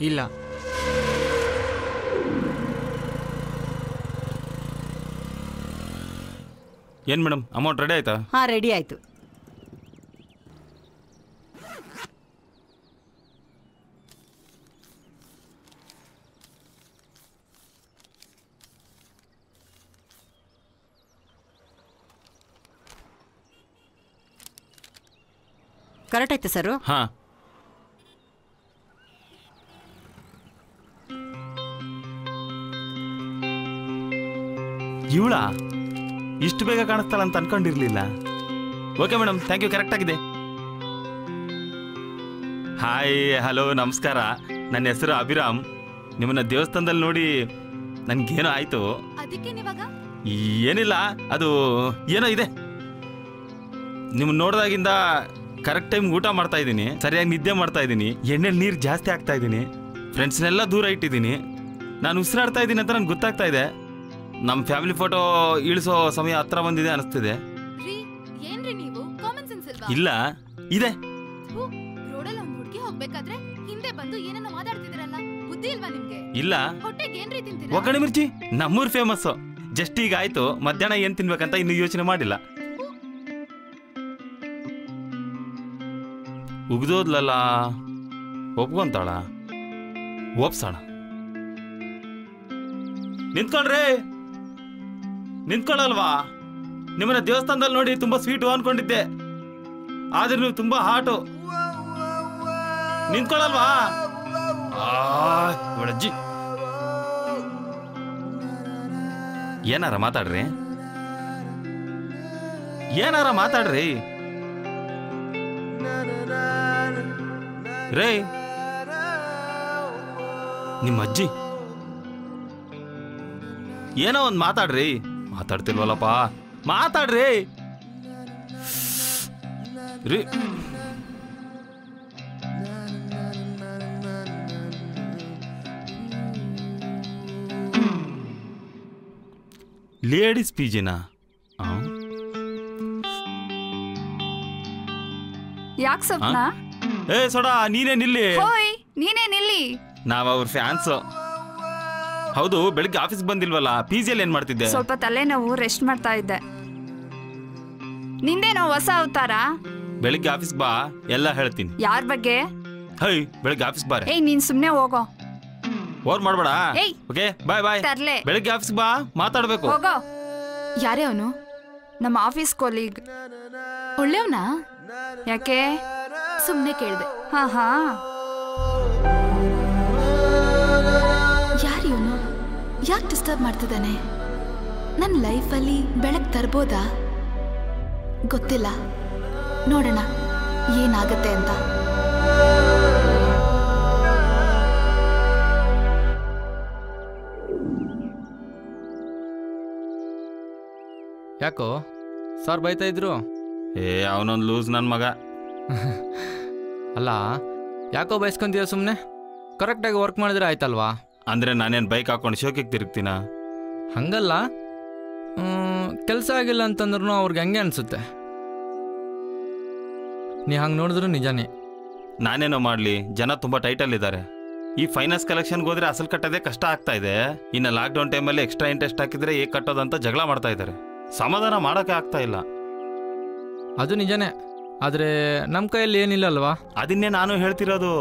ಇಲ್ಲ. ಏನು madam amount ready ಆಯ್ತಾ? ಹಾಂ, ರೆಡಿ ಆಯಿತು. ಕರೆಕ್ಟ್ ಆಯ್ತಾ ಸರು? ಹಾಂ. ಇವಳ ಇಷ್ಟು ಬೇಗ ಕಾಣಿಸ್ತಾಳ ಅಂತ ಅನ್ಕೊಂಡಿರ್ಲಿಲ್ಲ. Okay madam, thank you, correct ಆಗಿದೆ. ಹಾಯ್, ಹಲೋ, ನಮಸ್ಕಾರ. ನನ್ನ ಹೆಸರು ಅಭಿರಾಮ್. ನಿಮ್ಮನ್ನ ದೇವಸ್ಥಾನದಲ್ಲಿ ನೋಡಿ ನನ್ಗೇನೋ ಆಯ್ತು. ಏನಿಲ್ಲ, ಅದು ಏನೋ ಇದೆ. ನಿಮ್ಮನ್ನ ನೋಡಿದಾಗಿಂದ ಕರೆಕ್ಟ್ ಟೈಮ್ ಊಟ ಮಾಡ್ತಾ ಇದ್ದೀನಿ, ಸರಿಯಾಗಿ ನಿದ್ದೆ ಮಾಡ್ತಾ ಇದ್ದೀನಿ, ಎಣ್ಣೆಲಿ ನೀರು ಜಾಸ್ತಿ ಆಗ್ತಾ ಇದ್ದೀನಿ, ಫ್ರೆಂಡ್ಸ್ನೆಲ್ಲ ದೂರ ಇಟ್ಟಿದ್ದೀನಿ, ನಾನು ಉಸಿರಾಡ್ತಾ ಇದ್ದೀನಿ ಅಂತ ನನ್ಗೆ ಗೊತ್ತಾಗ್ತಾ ಇದೆ. ನಮ್ಮ ಫ್ಯಾಮಿಲಿ ಫೋಟೋ ಇಳಿಸೋ ಸಮಯ ಹತ್ರ ಬಂದಿದೆ ಅನಿಸ್ತಿದೆ. ಇಲ್ಲ, ಇದೆ. ಇಲ್ಲ, ಒಗ್ಗರಣೆ ಮಿರ್ಚಿ ನಮ್ಮೂರ್ ಫೇಮಸ್. ಜಸ್ಟ್ ಈಗ ಆಯ್ತು. ಮಧ್ಯಾಹ್ನ ಏನ್ ತಿನ್ಬೇಕಂತ ಇನ್ನು ಯೋಚನೆ ಮಾಡಿಲ್ಲ. ಉಗ್ದೋದ್ಲಲ್ಲ, ಒಪ್ಕೊಂತಾಳ? ಒಪ್ಸೋಣ. ನಿಂತ್ಕೊಳ್ರಿ, ನಿಂತ್ಕೊಳ್ಳಲ್ವಾ? ನಿಮ್ಮನ್ನ ದೇವಸ್ಥಾನದಲ್ಲಿ ನೋಡಿ ತುಂಬಾ ಸ್ವೀಟು ಅನ್ಕೊಂಡಿದ್ದೆ, ಆದ್ರೆ ನೀವು ತುಂಬಾ ಹಾಟು. ನಿಂತ್ಕೊಳ್ಳಲ್ವಾ? ಅಜ್ಜಿ, ಏನಾರ ಮಾತಾಡ್ರಿ, ಏನಾರ ಮಾತಾಡ್ರಿ ರೇ. ನಿಮ್ಮ ಅಜ್ಜಿ ಏನೋ ಒಂದು ಮಾತಾಡ್ರಿ. ಮಾತಾಡ್ತಿಲ್ವಲ್ಲಪ್ಪ, ಮಾತಾಡ್ರಿ ರೀ. ಲೇಡೀಸ್ ಪಿಜಿನಾ? ಯಾಕೆ ಸ್ವಪ್ನ? ಏ ಸೋಡಾ, ನೀನೇ ನಿಲ್ಲಿ. ನೀನೇ ನಿಲ್ಲಿ. ನಾವ್ ಅವ್ರ ಫ್ಯಾನ್ಸ್. ಹೌದು, ಬೆಳಿಗ್ಗೆ ಆಫೀಸ್ ಬಂದಿಲ್ವಲ್ಲ, ಪಿಜಿಯಲ್ಲಿ ಏನ್ ಮಾಡ್ತಿದ್ದೆ? ಸ್ವಲ್ಪ ತಲೆನೋವು, ರೆಸ್ಟ್ ಮಾಡ್ತಾ ಇದ್ದೆ. ನಿಂದೇನೋ ಹೊಸ ಅವತಾರ? ಬೆಳಿಗ್ಗೆ ಆಫೀಸ್ ಬಾ, ಎಲ್ಲ ಹೇಳ್ತೀನಿ. ಯಾರ ಬಗ್ಗೆ? ಹೈ, ಬೆಳಿಗ್ಗೆ ಆಫೀಸ್ ಬಾರೆ. ಏಯ್, ನೀನ್ ಸುಮ್ನೆ ಹೋಗೋ. ಓವರ್ ಮಾಡ್ಬೇಡ. ಓಕೆ, ಬಾಯ್ ಬಾಯ್. ತರ್ಲೆ. ಬೆಳಿಗ್ಗೆ ಆಫೀಸ್ ಬಾ, ಮಾತಾಡ್ಬೇಕು. ಹೋಗೋ. ಯಾರೇ ಅವನು? ನಮ್ಮ ಆಫೀಸ್ ಕೊಲೀಗ್. ಒಳ್ಳೆಯವನಾ? ಯಾಕೆ? ಸುಮ್ನೆ ಕೇಳ್ದೆ. ಹಾ ಹಾ. ಯಾರಿವನು? ಯಾಕೆ ಡಿಸ್ಟರ್ಬ್ ಮಾಡ್ತಿದ್ದಾನೆ? ನನ್ನ ಲೈಫಲ್ಲಿ ಬೆಳಕು ತರ್ಬೋದಾ? ಗೊತ್ತಿಲ್ಲ, ನೋಡೋಣ ಏನಾಗತ್ತೆ ಅಂತ. ಯಾಕೋ ಸರ್ ಬೈತಾ ಇದ್ರು? ಅವನೊಂದು ಲೂಸ್ ನನ್ನ ಮಗ. ಅಲ್ಲ, ಯಾಕೋ ಬೈಸ್ಕೊಂತೀಯ ಸುಮ್ಮನೆ? ಕರೆಕ್ಟಾಗಿ ವರ್ಕ್ ಮಾಡಿದ್ರೆ ಆಯ್ತಲ್ವಾ? ಅಂದರೆ ನಾನೇನು ಬೈಕ್ ಹಾಕೊಂಡು ಶೋಕಿಗೆ ತಿರುಗ್ತೀನ? ಹಂಗಲ್ಲ, ಕೆಲಸ ಆಗಿಲ್ಲ ಅಂತಂದ್ರೂ ಅವ್ರಿಗೆ ಹಂಗೆ ಅನಿಸುತ್ತೆ. ನೀ ಹಂಗೆ ನೋಡಿದ್ರು ನಿಜಾನೇ. ನಾನೇನೋ ಮಾಡಲಿ, ಜನ ತುಂಬ ಟೈಟಲ್ಲಿದ್ದಾರೆ. ಈ ಫೈನಾನ್ಸ್ ಕಲೆಕ್ಷನ್ಗೆ ಹೋದರೆ ಅಸಲು ಕಟ್ಟೋದೇ ಕಷ್ಟ ಆಗ್ತಾ ಇದೆ. ಇನ್ನು ಲಾಕ್ಡೌನ್ ಟೈಮಲ್ಲಿ ಎಕ್ಸ್ಟ್ರಾ ಇಂಟ್ರೆಸ್ಟ್ ಹಾಕಿದರೆ ಹೇಗೆ ಕಟ್ಟೋದಂತ ಜಗಳ ಮಾಡ್ತಾ ಇದ್ದಾರೆ. ಸಮಾಧಾನ ಮಾಡೋಕ್ಕೆ ಆಗ್ತಾ ಇಲ್ಲ. ಅದು ನಿಜಾನೇ, ಆದರೆ ನಮ್ಮ ಕೈಯಲ್ಲಿ ಏನಿಲ್ಲ ಅಲ್ವಾ? ಅದನ್ನೇ ನಾನು ಹೇಳ್ತಿರೋದು.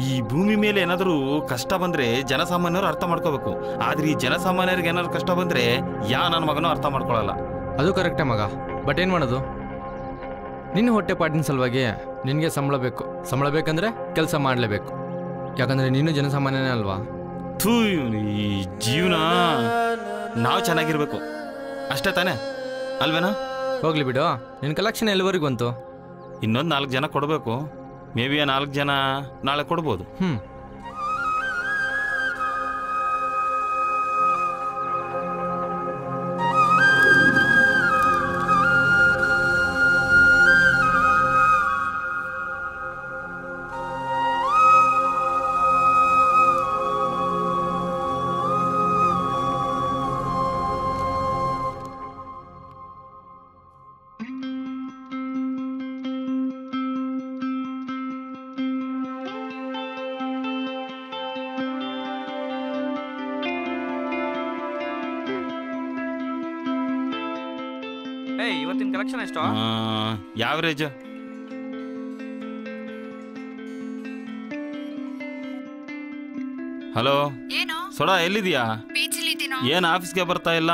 ಈ ಭೂಮಿ ಮೇಲೆ ಏನಾದರೂ ಕಷ್ಟ ಬಂದರೆ ಜನಸಾಮಾನ್ಯರು ಅರ್ಥ ಮಾಡ್ಕೋಬೇಕು. ಆದರೆ ಈ ಜನಸಾಮಾನ್ಯರಿಗೆ ಏನಾದ್ರು ಕಷ್ಟ ಬಂದರೆ ನನ್ನ ಮಗನೂ ಅರ್ಥ ಮಾಡ್ಕೊಳ್ಳಲ್ಲ. ಅದು ಕರೆಕ್ಟೇ ಮಗ, ಬಟ್ ಏನು ಮಾಡೋದು? ನಿನ್ನ ಹೊಟ್ಟೆ ಪಾಟಿನ ಸಲುವಾಗಿ ನಿನಗೆ ಸಂಬಳ ಬೇಕು. ಸಂಬಳ ಬೇಕಂದ್ರೆ ಕೆಲಸ ಮಾಡಲೇಬೇಕು, ಯಾಕಂದರೆ ನೀನು ಜನಸಾಮಾನ್ಯನೇ ಅಲ್ವಾ? ಥೂ, ಈ ಜೀವನ ನಾವು ಚೆನ್ನಾಗಿರ್ಬೇಕು ಅಷ್ಟೇ ತಾನೇ, ಅಲ್ವೇನಾ? ಹೋಗ್ಲಿ ಬಿಡು, ನಿನ್ನ ಕಲೆಕ್ಷನ್ ಎಲ್ಲಿವರೆಗೂ ಬಂತು? ಇನ್ನೊಂದು 4 ಜನ ಕೊಡಬೇಕು. ಮೇ ಬಿ 4 ಜನ ನಾಳೆ ಕೊಡ್ಬೋದು. ಇವತ್ತಿನ ಕಲೆಕ್ಷನ್ ಎಷ್ಟು? ಯಾವ್ರೇಜ್. ಹಲೋ ಏನೋ ಸೋಡಾ, ಎಲ್ಲಿದ್ಯಾ? ಬೀಚಲ್ಲಿದ್ದೀನೋ. ಏನ್ ಆಫೀಸ್ಗೆ ಬರ್ತಾ ಇಲ್ಲ?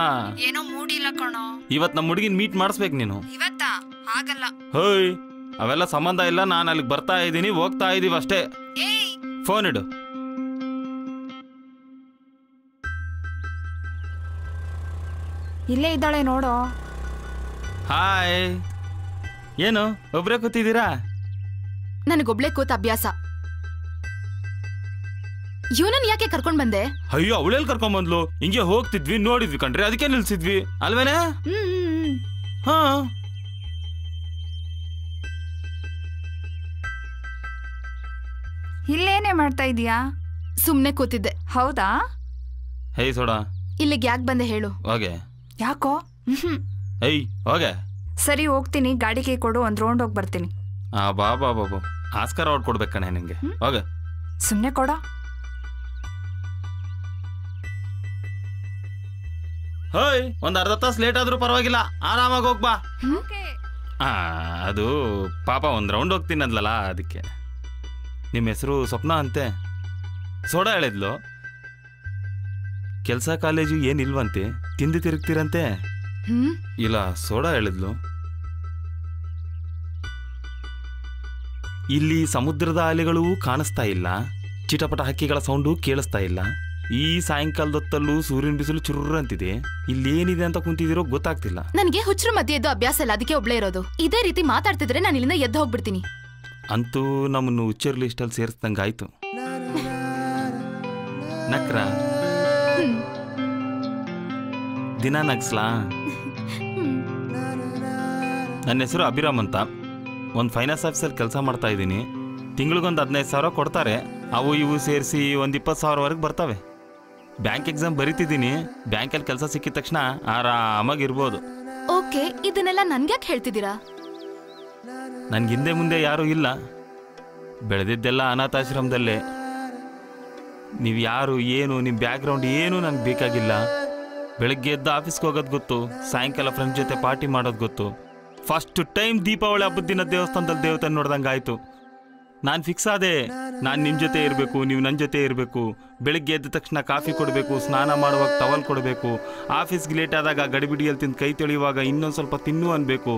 ಏನೋ ಮೂಡಿಲ್ಲ ಕಣೋ. ಇವತ್ ನಮ್ಮ ಹುಡುಗಿನ ಮೀಟ್ ಮಾಡಿಸ್ಬೇಕು ನೀನು. ಇವತ್ತಾ? ಆಗಲ್ಲ. ಹೋಯ್, ಅವೆಲ್ಲ ಸಂಬಂಧ ಇಲ್ಲ. ನಾನು ಅಲ್ಲಿಗೆ ಬರ್ತಾ ಇದ್ದೀನಿ, ಹೋಗ್ತಾ ಇದೀವಿ ಅಷ್ಟೇ. ಏಯ್, ಫೋನ್ ಇಡು. ಇಲ್ಲೇ ಇದ್ದಾಳೆ ನೋಡೋ. ಹಾಯ್. ಏನು ಒಬ್ರೇ ಕೂತಿದ್ದೀರಾ? ನನಗೊಬ್ಳೆ ಕೂತ ಅಭ್ಯಾಸ. ಇವನನ್ನ ಯಾಕೆ ಕರ್ಕೊಂಡ್ ಬಂದೆ? ಅಯ್ಯೋ, ಅವಳೆಲ್ಲಿ ಕರ್ಕೊಂಡ್ ಬಂದ್ಲು? ಹಿಂಗೆ ಹೋಗ್ತಿದ್ವಿ, ನೋಡಿದ್ವಿ ಕಣ್ರಿ, ಅದಕ್ಕೆ ನಿಲ್ಸಿದ್ವಿ ಅಲ್ವೇನೆ? ಹಾ. ಇಲ್ಲೇನೇ ಮಾಡ್ತಾ ಇದೀಯಾ? ಸುಮ್ನೆ ಕೂತಿದ್ದೆ. ಹೌದಾ? ಹೇ ಸೋಡಾ, ಇಲ್ಲಿಗೆ ಯಾಕೆ ಬಂದೆ ಹೇಳು? ಹೋಗೆ. ಯಾಕೋ? ಏಯ್ ಹೋಗೆ. ಸರಿ ಹೋಗ್ತೀನಿ, ಗಾಡಿಗೆ ಕೊಡು, ಒಂದ್ ರೌಂಡ್ ಹೋಗಿ ಬರ್ತೀನಿ. ಬಾ ಬಾ ಬಾ ಬಾ. ಆಸ್ಕರ್ ಅವಾರ್ಡ್ ಕೊಡ್ಬೇಕಣ್ಣ ನಿಂಗೆ. ಹೋಗ. ಸುಮ್ನೆ ಕೊಡೋ. ಹೋಯ್, ಒಂದ್ ಅರ್ಧ ತಾಸು ಲೇಟ್ ಆದ್ರೂ ಪರವಾಗಿಲ್ಲ, ಆರಾಮಾಗಿ ಹೋಗ್ಬಾ. ಅದು ಪಾಪ ಒಂದ್ ರೌಂಡ್ ಹೋಗ್ತೀನಿ ಅಂದ್ಲಲ್ಲ, ಅದಕ್ಕೆ. ನಿಮ್ಮ ಹೆಸರು ಸ್ವಪ್ನ ಅಂತೆ. ಸೋಡಾ ಹೇಳಿದ್ಲು. ಕೆಲಸ ಕಾಲೇಜು ಏನಿಲ್ವಂತೆ, ತಿಂದು ತಿರುಗ್ತಿರಂತೆ. ಇಲ್ಲ, ಸೋಡಾ ಹೇಳಿದ್ಲು. ಇಲ್ಲಿ ಸಮುದ್ರದ ಅಲೆಗಳು ಕಾಣಿಸ್ತಾ ಇಲ್ಲ, ಚಿಟಪಟ ಹಕ್ಕಿಗಳ ಸೌಂಡು ಕೇಳಿಸ್ತಾ ಇಲ್ಲ. ಈ ಸಾಯಂಕಾಲದೊತ್ತಲ್ಲೂ ಸೂರ್ಯನ ಬಿಸಿಲು ಚುರ್ರ ಅಂತಿದೆ. ಇಲ್ಲಿ ಏನಿದೆ ಅಂತ ಕುಂತಿದಿರೋ ಗೊತ್ತಾಗ್ತಿಲ್ಲ. ನನಗೆ ಹುಚ್ಚರು ಮಧ್ಯೆ ಎದ್ದು ಅಭ್ಯಾಸ ಇಲ್ಲ, ಅದಕ್ಕೆ ಒಬ್ಳೇ ಇರೋದು. ಇದೇ ರೀತಿ ಮಾತಾಡ್ತಿದ್ರೆ ನಾನು ಇಲ್ಲಿಂದ ಎದ್ದು ಹೋಗ್ಬಿಡ್ತೀನಿ. ಅಂತೂ ನಮ್ಮನ್ನು ಹುಚ್ಚರ್ ಲಿಸ್ಟಲ್ಲಿ ಸೇರಿಸ್ದಂಗಾಯ್ತು. ನಕ್ರ ದಿನ ನಗ್ಸ್ಲಾ? ನನ್ನ ಹೆಸರು ಅಭಿರಾಮ್ ಅಂತ. ಒಂದು ಫೈನಾನ್ಸ್ ಆಫೀಸಲ್ಲಿ ಕೆಲಸ ಮಾಡ್ತಾ ಇದ್ದೀನಿ. ತಿಂಗಳಿಗೊಂದು 15,000 ಕೊಡ್ತಾರೆ. ಅವು ಇವು ಸೇರಿಸಿ ಒಂದು 20,000ವರೆಗೆ ಬರ್ತವೆ. ಬ್ಯಾಂಕ್ ಎಕ್ಸಾಮ್ ಬರೀತಿದ್ದೀನಿ. ಬ್ಯಾಂಕಲ್ಲಿ ಕೆಲಸ ಸಿಕ್ಕಿದ ತಕ್ಷಣ ಆರಾಮಾಗಿರ್ಬೋದು. ಓಕೆ, ಇದನ್ನೆಲ್ಲ ನನ್ಗ್ಯಾಕೆ ಹೇಳ್ತಿದ್ದೀರಾ? ನನ್ಗೆ ಹಿಂದೆ ಮುಂದೆ ಯಾರೂ ಇಲ್ಲ, ಬೆಳೆದಿದ್ದೆಲ್ಲ ಅನಾಥಾಶ್ರಮದಲ್ಲೇ. ನೀವು ಯಾರು, ಏನು, ನಿಮ್ಮ ಬ್ಯಾಕ್ಗ್ರೌಂಡ್ ಏನೂ ನನಗೆ ಬೇಕಾಗಿಲ್ಲ. ಬೆಳಗ್ಗೆ ಎದ್ದು ಆಫೀಸ್ಗೆ ಹೋಗೋದು ಗೊತ್ತು, ಸಾಯಂಕಾಲ ಫ್ರೆಂಡ್ಸ್ ಜೊತೆ ಪಾರ್ಟಿ ಮಾಡೋದು ಗೊತ್ತು. ಫಸ್ಟ್ ಟೈಮ್ ದೀಪಾವಳಿ ಹಬ್ಬದ ದಿನ ದೇವಸ್ಥಾನದಲ್ಲಿ ದೇವತೆ ನೋಡ್ದಂಗೆ ಆಯಿತು. ನಾನು ಫಿಕ್ಸ್ ಆದೆ, ನಾನು ನಿಮ್ಮ ಜೊತೆ ಇರಬೇಕು, ನೀವು ನನ್ನ ಜೊತೆ ಇರಬೇಕು. ಬೆಳಗ್ಗೆ ಎದ್ದ ತಕ್ಷಣ ಕಾಫಿ ಕೊಡಬೇಕು, ಸ್ನಾನ ಮಾಡುವಾಗ ಟವಲ್ ಕೊಡಬೇಕು, ಆಫೀಸ್ಗೆ ಲೇಟ್ ಆದಾಗ ಗಡಿಬಿಡಿಯಲ್ಲಿ ತಿಂದು ಕೈ ತೊಳೆಯುವಾಗ ಇನ್ನೊಂದು ಸ್ವಲ್ಪ ತಿನ್ನು ಅನ್ಬೇಕು,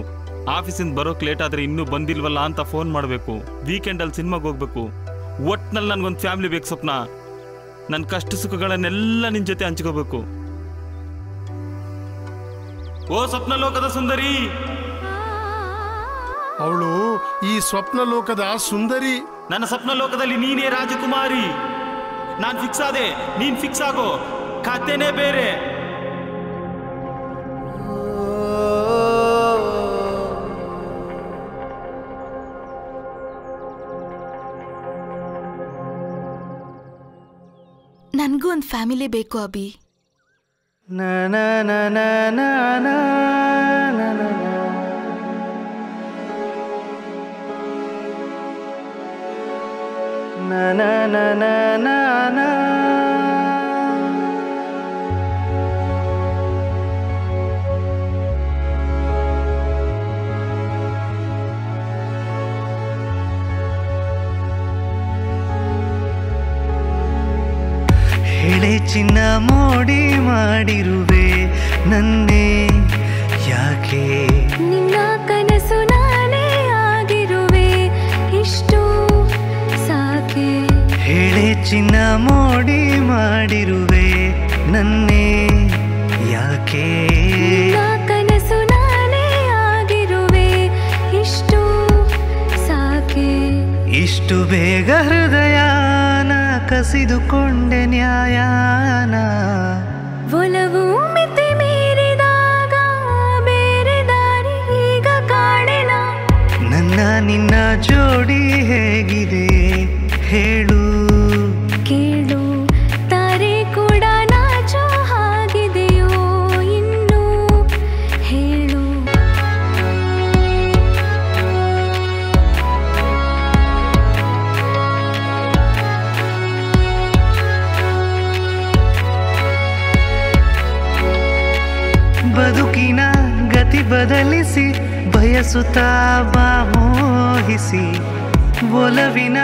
ಆಫೀಸಿಂದ ಬರೋಕ್ಕೆ ಲೇಟ್ ಆದರೆ ಇನ್ನೂ ಬಂದಿಲ್ವಲ್ಲ ಅಂತ ಫೋನ್ ಮಾಡಬೇಕು, ವೀಕೆಂಡಲ್ಲಿ ಸಿನಿಮಾಗೆ ಹೋಗ್ಬೇಕು. ಒಟ್ಟಿನಲ್ಲಿ ನನಗೊಂದು ಫ್ಯಾಮಿಲಿ ಬೇಕು ಸ್ವಪ್ನ. ನನ್ನ ಕಷ್ಟ ಸುಖಗಳನ್ನೆಲ್ಲ ನಿನ್ನ ಜೊತೆ ಹಂಚ್ಕೋಬೇಕು. ಓ ಸ್ವಪ್ನ ಲೋಕದ ಸುಂದರಿ. ಅವಳು ಈ ಸ್ವಪ್ನ ಲೋಕದ ಸುಂದರಿ. ನನ್ನ ಸ್ವಪ್ನ ಲೋಕದಲ್ಲಿ ನೀನೇ ರಾಜಕುಮಾರಿ. ನಾನು ಫಿಕ್ಸ್ ಆದೆ, ನೀನ್ ಫಿಕ್ಸ್ ಆಗೋ. ಖಾತೆನೇ ಬೇರೆ. ನನ್ಗೂ ಒಂದು ಫ್ಯಾಮಿಲಿ ಬೇಕು ಅಭಿ. ಹೇಳೆ ಚಿನ್ನ ಮೋಡಿ ಮಾಡಿರುವೆ ನನ್ನೇ ಯಾಕೆ? ನಿನ್ನ ಕನಸು ನಾನೇ ಆಗಿರುವೆ ಇಷ್ಟು ಸಾಕೆ. ಹೇಳೆ ಚಿನ್ನ ಮೋಡಿ ಮಾಡಿರುವೆ ನನ್ನೇ ಯಾಕೆ? ನಿನ್ನ ಕನಸು ನಾನೇ ಆಗಿರುವೆ ಇಷ್ಟು ಸಾಕೆ. ಇಷ್ಟು ಬೇಗ ಹೃದಯನ ಕಸಿದುಕೊಂಡೆ ನ್ಯಾಯಾನ. ಒಲವು ಮಿತಿ ಮೀರಿದಾಗ ಬೇರೆ ದಾರಿ ಈಗ ಕಾಣೆನ. ನನ್ನ ನಿನ್ನ ಜೋಡಿ ಹೇಗಿದೆ ಹೇಳು ಕೇಳು, ತಾರೆ ಕೂಡ ನಾಚೋ ಹಾಗಿದೆಯೋ ಇನ್ನು ಹೇಳು. ಬದುಕಿನ ಗತಿ ಬದಲಿಸಿ ಬಯಸುತ್ತಾ ಬಾ ಮೋಹಿಸಿ ಒಲವಿನ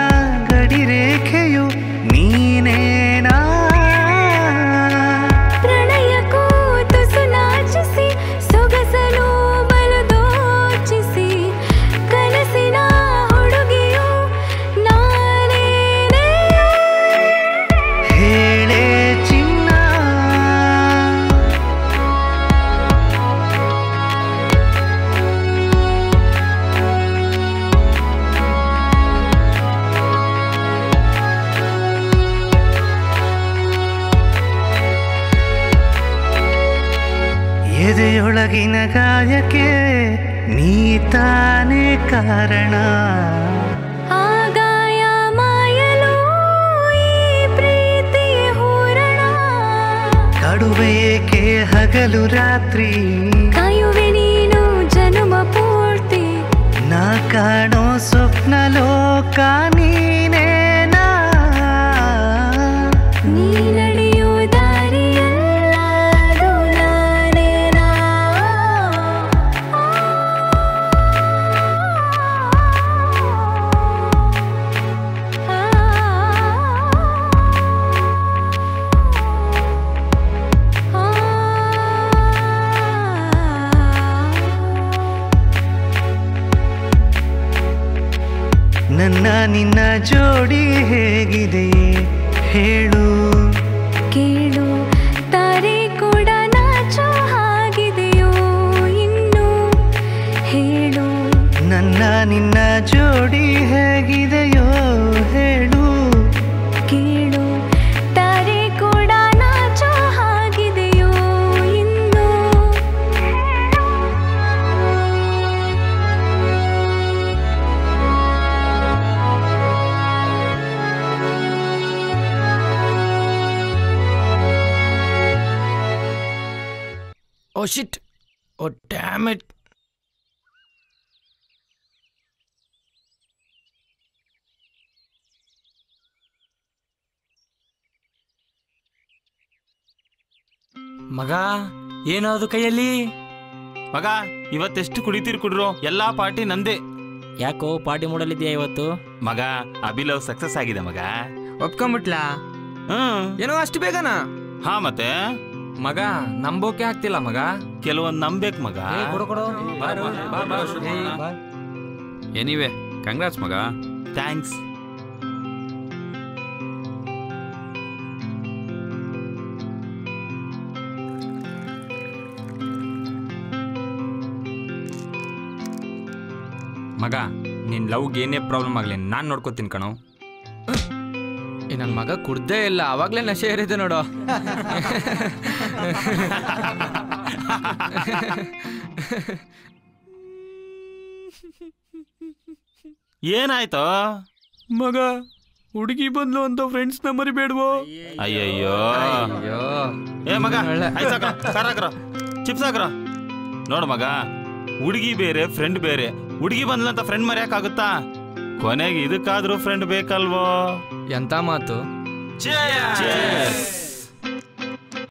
ಗಡಿರೇಖೆಯು ನೀನೇನಾ ಪ್ರಣಯಕ್ಕೂ ತುಸು ನಾಚಿಸಿ ಸೊಗಸಲು ಬಲು ದೋಚಿಸಿ ಕನಸಿನ ಹುಡುಗಿಯು ನಾನೇನೇ ಹೇಳೆ ಚಿನ್ನ ಎದೆಯೊಳಗಿನ ಗಾಯಕ್ಕೆ ನೀ ತಾನೇ ಕಾರಣ ಆಗಾಯ ಮಾಯಲು ಈ ಪ್ರೀತಿಯ ಹೂರಣ ಕಡುವೆಯೇಕೆ ಹಗಲು ರಾತ್ರಿ ಕಾಯುವೆ ನೀನು ಜನುಮ ಪೂರ್ತಿ ನಾ ಕಾಣೋ ಸ್ವಪ್ನ ಲೋಕ ನೀನೇನಾ ನೀ ನಡೆಯೋ ದಾರಿಯಲ್ಲ ಅದು ನಾನೇನಾ ನನ್ನ ನಿನ್ನ ಜೋಡಿ ಹೇಗಿದೆ ಹೇಳು ಕೇಳು ತಾರೆ ಕೂಡ ನಾಚೋ ಹಾಗಿದೆಯೋ ಇನ್ನು ಹೇಳು ನನ್ನ ನಿನ್ನ ಜೋಡಿ ಹೇಗಿದೆಯೋ ಹೇಳು ಕೇಳು ತಾರೆ ಕೂಡ ನಾಚೋ ಹಾಗಿದೆಯೋ ಇನ್ನು ಓ ಶಿಟ್ ಓ ಡ್ಯಾಮ್ ಇಟ್ ಮಗ ಏನದು ಕೈಯಲ್ಲಿ ಮಗ ಇವತ್ತೆಷ್ಟು ಕುಡಿತೀರಿ ಕುಡ್ರು ಎಲ್ಲಾ ಪಾರ್ಟಿ ನಂದೇ. ಯಾಕೋ ಪಾರ್ಟಿ ಮೂಡಲಿದ್ಯಾ ಇವತ್ತು? ಮಗ ಅಭಿಲವ್ ಸಕ್ಸಸ್ ಆಗಿದೆ ಮಗ. ಒಪ್ಕೊಂಬಿಟ್ಲಾ? ಏನೋ ಅಷ್ಟು ಬೇಗನಾ? ಹಾ ಮತ್ತೆ ಮಗ ನಂಬೋಕೆ ಆಗ್ತಿಲ್ಲ ಮಗ. ಕೆಲವೊಂದು ನಂಬೇಕು ಮಗ. ಎನಿವೆ ಕಂಗ್ರಾಟ್ಸ್ ಮಗ. ಥ್ಯಾಂಕ್ಸ್. ಮಗ ನಿನ್ ಲವ್ಗೆ ಏನೇ ಪ್ರಾಬ್ಲಮ್ ಆಗಲಿ ನಾನು ನೋಡ್ಕೋತೀನಿ ಕಣೋ. ನನ್ನ ಮಗ ಕುಡ್ದೇ ಇಲ್ಲ, ಅವಾಗ್ಲೇ ನಶೆ ಏರಿದೆ ನೋಡು. ಏನಾಯ್ತು ಮಗ? ಹುಡುಗಿ ಬಂದ್ಲು ಅಂತ ಫ್ರೆಂಡ್ಸ್ ನ ಮರಿಬೇಡ್ವೋ? ಅಯ್ಯಯ್ಯೋ ಅಯ್ಯೋ ಏ ಮಗ ಚಿಪ್ಸ್ ಹಾಕ್ರ. ನೋಡು ಮಗ, ಹುಡುಗಿ ಬೇರೆ ಫ್ರೆಂಡ್ ಬೇರೆ. ಹುಡುಗಿ ಬಂದ್ಲಂತ ಫ್ರೆಂಡ್ ಮರ್ಯಾಕಾಗುತ್ತಾ? ಕೊನೆಗೆ ಇದಕ್ಕಾದ್ರೂ ಫ್ರೆಂಡ್ ಬೇಕಲ್ವೋ? ಎಂತ ಮಾತು. Cheers!